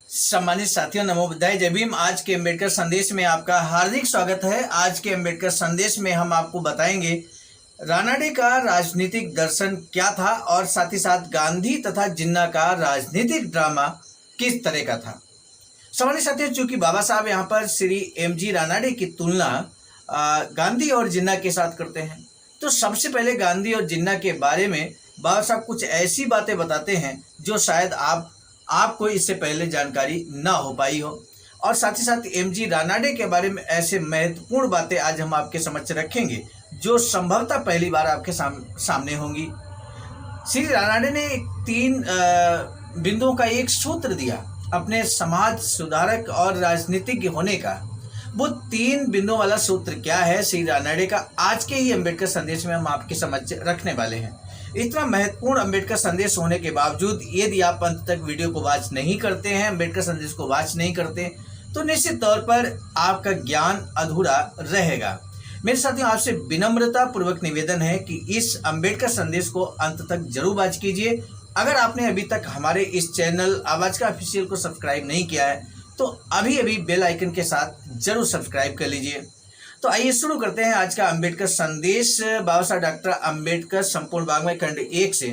सम्मानित साथियों, नमो बुद्धाय, जय भीम। आज के अम्बेडकर संदेश में आपका हार्दिक स्वागत है। आज के अम्बेडकर संदेश में हम आपको बताएंगे रानाडे का राजनीतिक दर्शन क्या था और साथ ही साथ गांधी तथा जिन्ना का राजनीतिक ड्रामा किस तरह का था। सम्मानित साथियों, चूंकि बाबा साहब यहाँ पर श्री एम.जी. रानाडे की तुलना गांधी और जिन्ना के साथ करते हैं, तो सबसे पहले गांधी और जिन्ना के बारे में बाबा साहब कुछ ऐसी बातें बताते हैं जो शायद आपको इससे पहले जानकारी ना हो पाई हो। और साथ ही साथ एम.जी. रानाडे के बारे में ऐसे महत्वपूर्ण बातें आज हम आपके समक्ष रखेंगे जो संभवतः पहली बार आपके सामने होंगी। श्री रानाडे ने 3 बिंदुओं का एक सूत्र दिया अपने समाज सुधारक और राजनीतिज्ञ होने का। वो 3 बिंदुओं वाला सूत्र क्या है श्री रानाडे का, आज के ही अम्बेडकर संदेश में हम आपके समक्ष रखने वाले हैं। इतना महत्वपूर्ण अम्बेडकर संदेश होने के बावजूद यदि आप अंत तक वीडियो को वॉच नहीं करते हैं, अम्बेडकर संदेश को वॉच नहीं करते, तो निश्चित तौर पर आपका ज्ञान अधूरा रहेगा। मेरे साथियों, आपसे विनम्रता पूर्वक निवेदन है कि इस अम्बेडकर संदेश को अंत तक जरूर वॉच कीजिए। अगर आपने अभी तक हमारे इस चैनल आवाज का ऑफिशियल को सब्सक्राइब नहीं किया है तो अभी बेल आइकन के साथ जरूर सब्सक्राइब कर लीजिए। तो आइए शुरू करते हैं आज का अम्बेडकर संदेश। बाबा साहब डॉक्टर अम्बेडकर संपूर्ण वाङ्मय खंड 1 से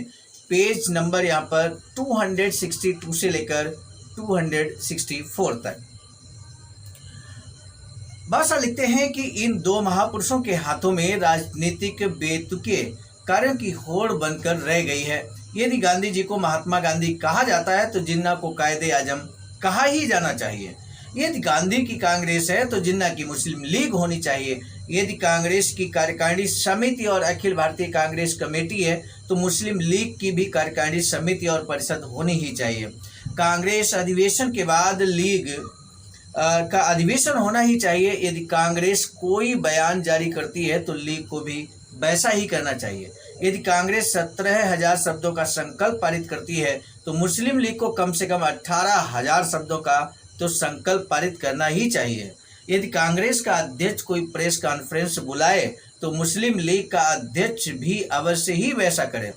पेज नंबर यहाँ पर 262 से लेकर 264 तक। बाबा साहब लिखते हैं कि इन 2 महापुरुषों के हाथों में राजनीतिक बेतुके कार्यों की होड़ बनकर रह गई है। यदि गांधी जी को महात्मा गांधी कहा जाता है तो जिन्ना को कायदे आजम कहा ही जाना चाहिए। यदि गांधी की कांग्रेस है तो जिन्ना की मुस्लिम लीग होनी चाहिए। यदि कांग्रेस की कार्यकारिणी समिति और अखिल भारतीय कांग्रेस कमेटी है तो मुस्लिम लीग की भी कार्यकारिणी समिति और परिषद होनी ही चाहिए। कांग्रेस अधिवेशन के बाद लीग का अधिवेशन होना ही चाहिए। यदि कांग्रेस कोई बयान जारी करती है तो लीग को भी वैसा ही करना चाहिए। यदि कांग्रेस 17,000 शब्दों का संकल्प पारित करती है तो मुस्लिम लीग को कम से कम 18,000 शब्दों का तो संकल्प पारित करना ही चाहिए। यदि कांग्रेस का अध्यक्ष कोई प्रेस कॉन्फ्रेंस बुलाए तो मुस्लिम लीग का अध्यक्ष भी अवश्य ही वैसा करे।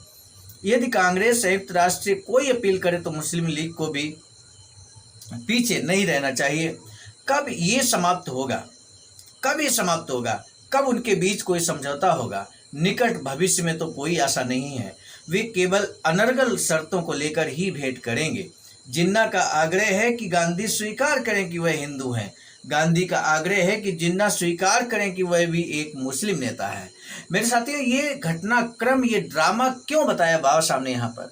यदि कांग्रेस संयुक्त राष्ट्र से कोई अपील करे तो मुस्लिम लीग को भी पीछे नहीं रहना चाहिए। कब ये समाप्त होगा? कब ये समाप्त होगा? कब उनके बीच कोई समझौता होगा? निकट भविष्य में तो कोई आशा नहीं है। वे केवल अनर्गल शर्तों को लेकर ही भेंट करेंगे। जिन्ना का आग्रह है कि गांधी स्वीकार करें कि वह हिंदू हैं। गांधी का आग्रह है कि जिन्ना स्वीकार करें कि वह भी एक मुस्लिम नेता है। मेरे साथियों, ये घटनाक्रम, ये ड्रामा क्यों बताया बाबा साहब ने यहाँ पर?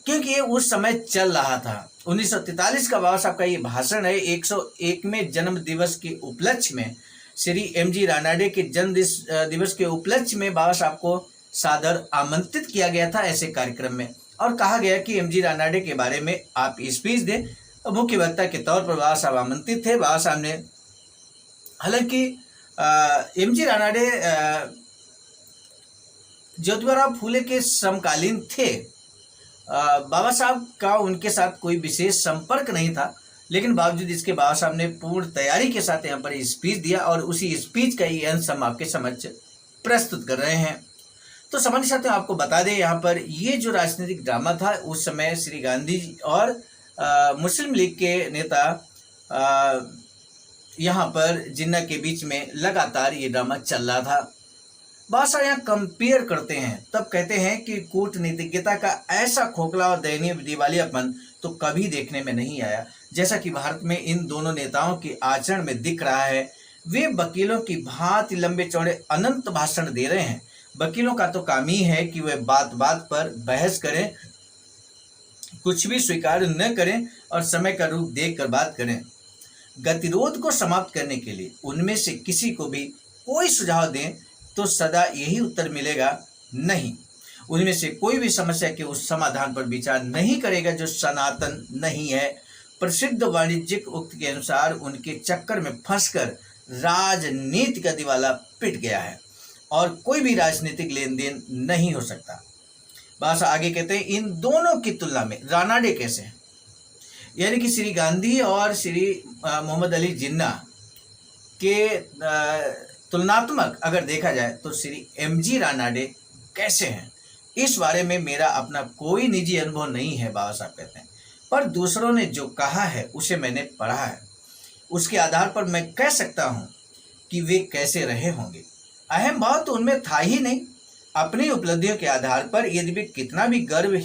क्योंकि ये उस समय चल रहा था। 1943 का बाबा साहब का ये भाषण है। 101वें जन्म दिवस के उपलक्ष्य में श्री एम.जी. रानाडे के जन्म दिवस के उपलक्ष्य में बाबा साहब को सादर आमंत्रित किया गया था ऐसे कार्यक्रम में, और कहा गया कि एम.जी. रानाडे के बारे में आप स्पीच दें। मुख्य वक्ता के तौर पर बाबा साहब आमंत्रित थे। बाबा साहब ने, हालांकि एम.जी. रानाडे ज्योतिबा फूले के समकालीन थे। बाबा साहब का उनके साथ कोई विशेष संपर्क नहीं था, लेकिन बावजूद इसके बाबा साहब ने पूर्ण तैयारी के साथ यहाँ पर स्पीच दिया और उसी स्पीच का ये अंश हम आपके समक्ष प्रस्तुत कर रहे हैं। तो सामान्य साथियों, आपको बता दें यहाँ पर ये जो राजनीतिक ड्रामा था, उस समय श्री गांधी जी और मुस्लिम लीग के नेता यहाँ पर जिन्ना के बीच में लगातार ये ड्रामा चल रहा था। बाबा साहब यहाँ कंपेयर करते हैं, तब कहते हैं कि कूटनीतिज्ञता का ऐसा खोखला और दयनीय दिवालियापन तो कभी देखने में नहीं आया जैसा कि भारत में इन दोनों नेताओं के आचरण में दिख रहा है। वे वकीलों की भांति लंबे चौड़े अनंत भाषण दे रहे हैं। वकीलों का तो काम ही है कि वे बात बात पर बहस करें, कुछ भी स्वीकार न करें और समय का रूप देखकर बात करें। गतिरोध को समाप्त करने के लिए उनमें से किसी को भी कोई सुझाव दें तो सदा यही उत्तर मिलेगा, नहीं। उनमें से कोई भी समस्या के उस समाधान पर विचार नहीं करेगा जो सनातन नहीं है। प्रसिद्ध वाणिज्यिक उक्त के अनुसार उनके चक्कर में फंसकर राजनीति का दिवाला पिट गया है और कोई भी राजनीतिक लेन देन नहीं हो सकता। बस आगे कहते हैं, इन दोनों की तुलना में रानाडे कैसे हैं? यानी कि श्री गांधी और श्री मोहम्मद अली जिन्ना के तुलनात्मक अगर देखा जाए तो श्री एम.जी. रानाडे कैसे हैं, इस बारे में मेरा अपना कोई निजी अनुभव नहीं है। बाबा साहब कहते हैं पर दूसरों ने जो कहा है उसे मैंने पढ़ा है, उसके आधार पर मैं कह सकता हूँ कि वे कैसे रहे होंगे। अहम भाव तो उनमें था ही नहीं। अपनी उपलब्धियों के आधार पर यदि वे कितना भी गर्व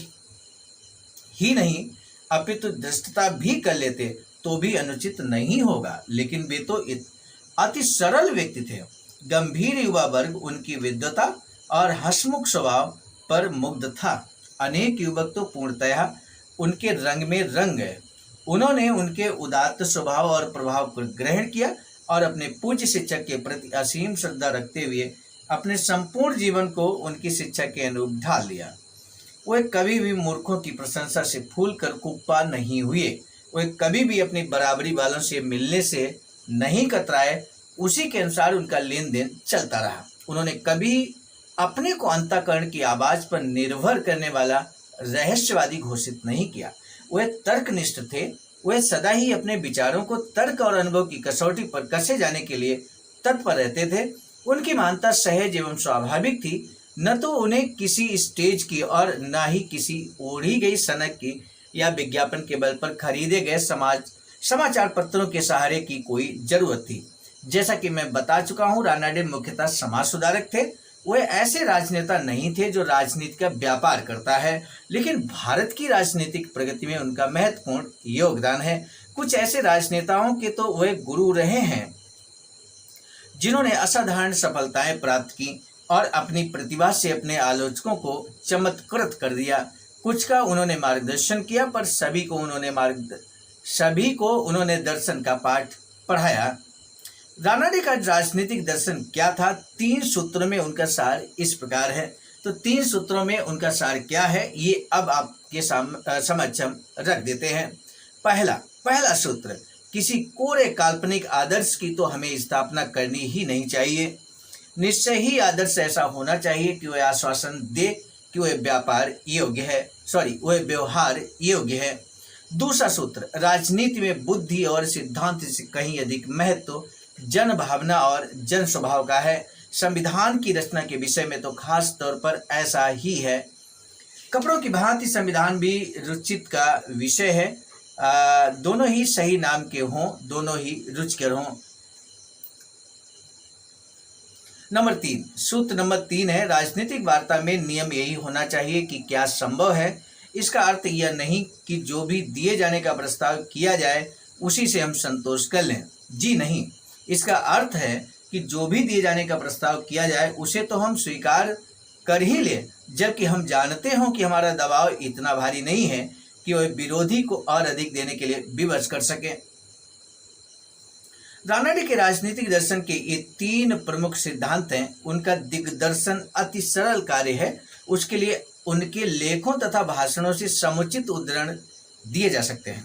ही नहीं अपितु धृष्टता भी कर लेते तो भी अनुचित नहीं होगा। लेकिन वे तो अति सरल व्यक्ति थे। गंभीर युवा वर्ग उनकी विद्वता और हंसमुख स्वभाव पर मुग्ध था। अनेक युवक तो पूर्णतः उनके रंग में रंग गए। उन्होंने उनके उदात्त स्वभाव और प्रभाव को ग्रहण किया और अपने पूज्य शिक्षक के प्रति असीम श्रद्धा रखते हुए अपने संपूर्ण जीवन को उनकी शिक्षा के अनुरूप ढाल लिया। वे कभी भी मूर्खों की प्रशंसा से फूल कर कुप्पा नहीं हुए। वे कभी भी अपनी बराबरी वालों से मिलने से नहीं कतराए। उसी के अनुसार उनका लेन देन चलता रहा। उन्होंने कभी अपने को अंतःकरण की आवाज पर निर्भर करने वाला रहस्यवादी घोषित नहीं किया। वे तर्कनिष्ठ थे। वे सदा ही अपने विचारों को तर्क और अनुभव की कसौटी पर कसे जाने के लिए तत्पर रहते थे। उनकी मानता सहज एवं स्वाभाविक थी। न तो उन्हें किसी स्टेज की और न ही किसी ओढ़ी गई सनक की या विज्ञापन के बल पर खरीदे गए समाचार पत्रों के सहारे की कोई जरूरत थी। जैसा कि मैं बता चुका हूँ, रानाडे मुख्यतः समाज सुधारक थे। वे ऐसे राजनेता नहीं थे जो राजनीति का व्यापार करता है, लेकिन भारत की राजनीतिक प्रगति में उनका महत्वपूर्ण योगदान है। कुछ ऐसे राजनेताओं के तो वे गुरु रहे हैं जिन्होंने असाधारण सफलताएं प्राप्त की और अपनी प्रतिभा से अपने आलोचकों को चमत्कृत कर दिया। कुछ का उन्होंने मार्गदर्शन किया, पर सभी को उन्होंने दर्शन का पाठ पढ़ाया। रानाडे का राजनीतिक दर्शन क्या था? 3 सूत्रों में उनका सार इस प्रकार है। तो 3 सूत्रों में उनका सार क्या है, ये अब आपके समक्ष हम रख देते हैं। पहला सूत्र, किसी कोरे काल्पनिक आदर्श की तो हमें स्थापना करनी ही नहीं चाहिए। निश्चय ही आदर्श ऐसा होना चाहिए कि वह आश्वासन दे कि वह व्यवहार योग्य है। दूसरा सूत्र, राजनीति में बुद्धि और सिद्धांत से कहीं अधिक महत्व जन भावना और जन स्वभाव का है। संविधान की रचना के विषय में तो खास तौर पर ऐसा ही है। कपड़ों की भांति संविधान भी रुचित का विषय है। दोनों ही सही नाम के हों, दोनों ही रुचिकर हों। सूत्र नंबर 3 है, राजनीतिक वार्ता में नियम यही होना चाहिए कि क्या संभव है। इसका अर्थ यह नहीं कि जो भी दिए जाने का प्रस्ताव किया जाए उसी से हम संतोष कर लें। जी नहीं, इसका अर्थ है कि जो भी दिए जाने का प्रस्ताव किया जाए उसे तो हम स्वीकार कर ही ले, जबकि हम जानते हों कि हमारा दबाव इतना भारी नहीं है कि वह विरोधी को और अधिक देने के लिए विवश कर सके। रानाडे के राजनीतिक दर्शन के ये 3 प्रमुख सिद्धांत हैं। उनका दिग्दर्शन अति सरल कार्य है। उसके लिए उनके लेखों तथा भाषणों से समुचित उद्धरण दिए जा सकते हैं,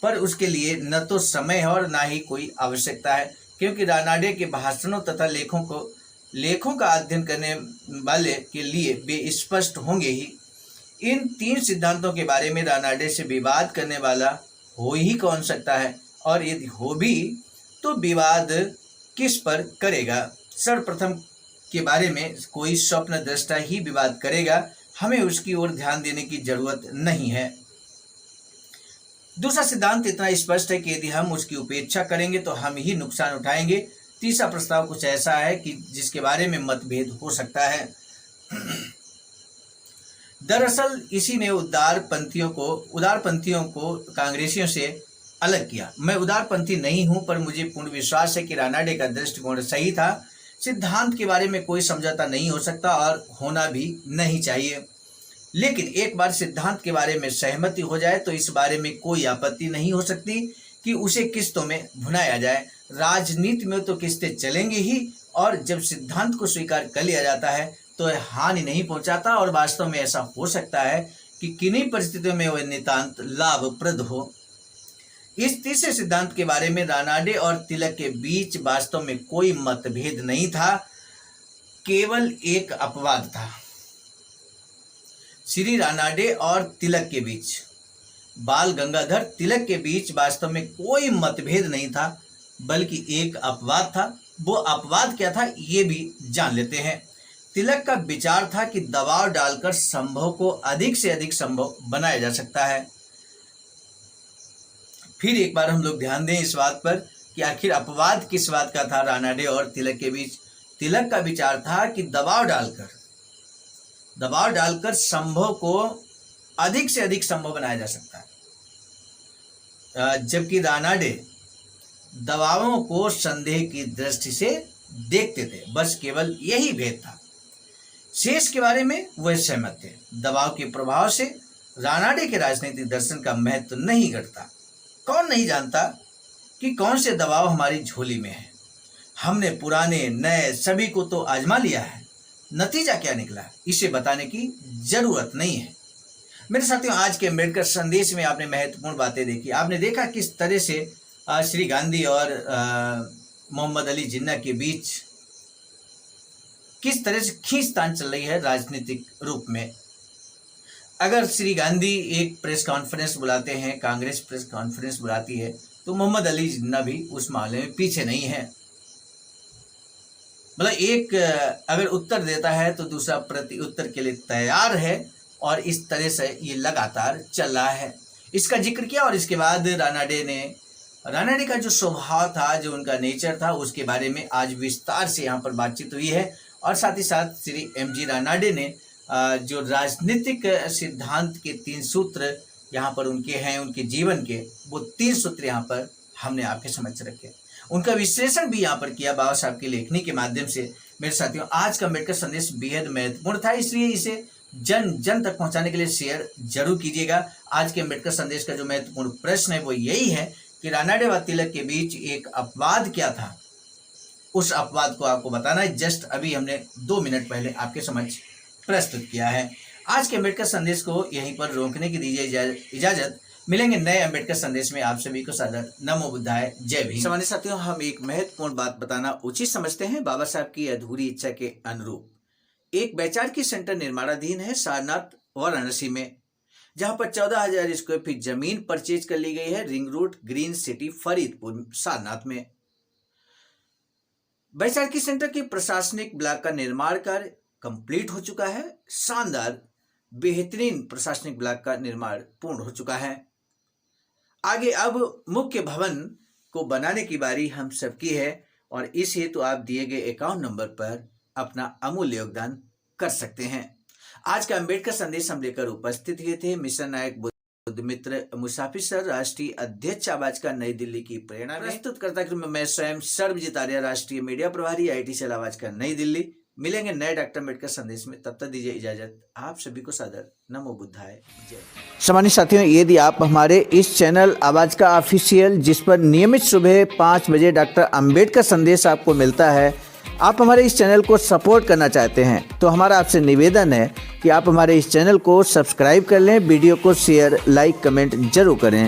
पर उसके लिए न तो समय है और न ही कोई आवश्यकता है, क्योंकि रानाडे के भाषणों तथा लेखों का अध्ययन करने वाले के लिए वे स्पष्ट होंगे ही। इन 3 सिद्धांतों के बारे में रानाडे से विवाद करने वाला हो ही कौन सकता है, और यदि हो भी तो विवाद किस पर करेगा। सर्वप्रथम के बारे में कोई स्वप्न दृष्टा ही विवाद करेगा, हमें उसकी ओर ध्यान देने की जरूरत नहीं है। दूसरा सिद्धांत इतना स्पष्ट है कि यदि हम उसकी उपेक्षा करेंगे तो हम ही नुकसान उठाएंगे। तीसरा प्रस्ताव कुछ ऐसा है कि जिसके बारे में मतभेद हो सकता है। दरअसल इसी ने उदारपंथियों को कांग्रेसियों से अलग किया। मैं उदारपंथी नहीं हूं, पर मुझे पूर्ण विश्वास है कि रानाडे का दृष्टिकोण सही था। सिद्धांत के बारे में कोई समझौता नहीं हो सकता और होना भी नहीं चाहिए, लेकिन एक बार सिद्धांत के बारे में सहमति हो जाए तो इस बारे में कोई आपत्ति नहीं हो सकती कि उसे किस्तों में भुनाया जाए। राजनीति में तो किस्तें चलेंगी ही, और जब सिद्धांत को स्वीकार कर लिया जाता है तो यह हानि नहीं पहुंचाता, और वास्तव में ऐसा हो सकता है कि किन्हीं परिस्थितियों में वह नितांत लाभप्रद हो। इस तीसरे सिद्धांत के बारे में रानाडे और तिलक के बीच वास्तव में कोई मतभेद नहीं था, केवल एक अपवाद था। श्री रानाडे और तिलक के बीच, बाल गंगाधर तिलक के बीच वास्तव में कोई मतभेद नहीं था, बल्कि एक अपवाद था। वो अपवाद क्या था ये भी जान लेते हैं। तिलक का विचार था कि दबाव डालकर संभव को अधिक से अधिक संभव बनाया जा सकता है। फिर एक बार हम लोग ध्यान दें इस बात पर कि आखिर अपवाद किस बात का था रानाडे और तिलक के बीच। तिलक का विचार था कि दबाव डालकर संभव को अधिक से अधिक संभव बनाया जा सकता है, जबकि रानाडे दबावों को संदेह की दृष्टि से देखते थे। बस केवल यही भेद था। शेष के बारे में वह सहमत थे। दबाव के प्रभाव से रानाडे के राजनीतिक दर्शन का महत्व नहीं घटता। कौन नहीं जानता कि कौन से दबाव हमारी झोली में है। हमने पुराने नए सभी को तो आजमा लिया है, नतीजा क्या निकला इसे बताने की जरूरत नहीं है। मेरे साथियों, आज के अम्बेडकर संदेश में आपने महत्वपूर्ण बातें देखी। आपने देखा किस तरह से श्री गांधी और मोहम्मद अली जिन्ना के बीच किस तरह से खींचतान चल रही है राजनीतिक रूप में। अगर श्री गांधी एक प्रेस कॉन्फ्रेंस बुलाते हैं, कांग्रेस प्रेस कॉन्फ्रेंस बुलाती है, तो मोहम्मद अली जिन्ना भी उस मामले में पीछे नहीं है। मतलब एक अगर उत्तर देता है तो दूसरा प्रति उत्तर के लिए तैयार है, और इस तरह से ये लगातार चल रहा है। इसका जिक्र किया और इसके बाद रानाडे का जो स्वभाव था, जो उनका नेचर था, उसके बारे में आज विस्तार से यहाँ पर बातचीत हुई है। और साथ ही साथ श्री एम.जी. रानाडे ने जो राजनीतिक सिद्धांत के 3 सूत्र यहाँ पर उनके हैं, उनके जीवन के, वो 3 सूत्र यहाँ पर हमने आपके समक्ष रखे। उनका विश्लेषण भी यहाँ पर किया बाबा साहब की लेखनी के माध्यम से। मेरे साथियों, आज का अम्बेडकर संदेश बेहद महत्वपूर्ण था, इसलिए इसे जन जन तक पहुंचाने के लिए शेयर जरूर कीजिएगा। आज के अम्बेडकर संदेश का जो महत्वपूर्ण प्रश्न है वो यही है कि रानाडे व तिलक के बीच एक अपवाद क्या था। उस अपवाद को आपको बताना है। जस्ट अभी हमने 2 मिनट पहले आपके समक्ष प्रस्तुत किया है। आज के अम्बेडकर संदेश को यहीं पर रोकने की दीजिए इजाजत। मिलेंगे नए अम्बेडकर संदेश में। आप सभी को सादर नमो बुद्धाय, जय भीम। सामान्य साथियों, हम एक महत्वपूर्ण बात बताना उचित समझते हैं। बाबा साहब की अधूरी इच्छा के अनुरूप एक वैचारिकी सेंटर निर्माणाधीन है सारनाथ वाराणसी में, जहां पर 14,000 स्क्वायर फीट जमीन परचेज कर ली गई है ring road green city Faridpur Sarnath में। वैचारिकी सेंटर के प्रशासनिक ब्लॉक का निर्माण कार्य कंप्लीट हो चुका है। शानदार बेहतरीन प्रशासनिक ब्लॉक का निर्माण पूर्ण हो चुका है। आगे अब मुख्य भवन को बनाने की बारी हम सबकी है, और इस हेतु आप दिए गए अकाउंट नंबर पर अपना अमूल्य योगदान कर सकते हैं। आज का अम्बेडकर संदेश हम लेकर उपस्थित हुए थे मिशन नायक बुद्ध मित्र मुसाफिर सर, राष्ट्रीय अध्यक्ष आवाज का नई दिल्ली की प्रेरणा प्रस्तुत करता हूं मैं स्वयं सर्वजित आर्य, राष्ट्रीय मीडिया प्रभारी, IIT सेल आवाज का नई दिल्ली। मिलेंगे नए डॉक्टर अम्बेडकर संदेश में, तब तक दीजिए इजाजत। आप सभी को सादर नमो बुद्धाय, जय। सम्मानित साथियों, यदि आप हमारे इस चैनल आवाज का ऑफिशियल, जिस पर नियमित सुबह 5 बजे डॉक्टर अम्बेडकर संदेश आपको मिलता है, आप हमारे इस चैनल को सपोर्ट करना चाहते हैं, तो हमारा आपसे निवेदन है कि आप हमारे इस चैनल को सब्सक्राइब कर लें, वीडियो को शेयर, लाइक, कमेंट जरूर करें।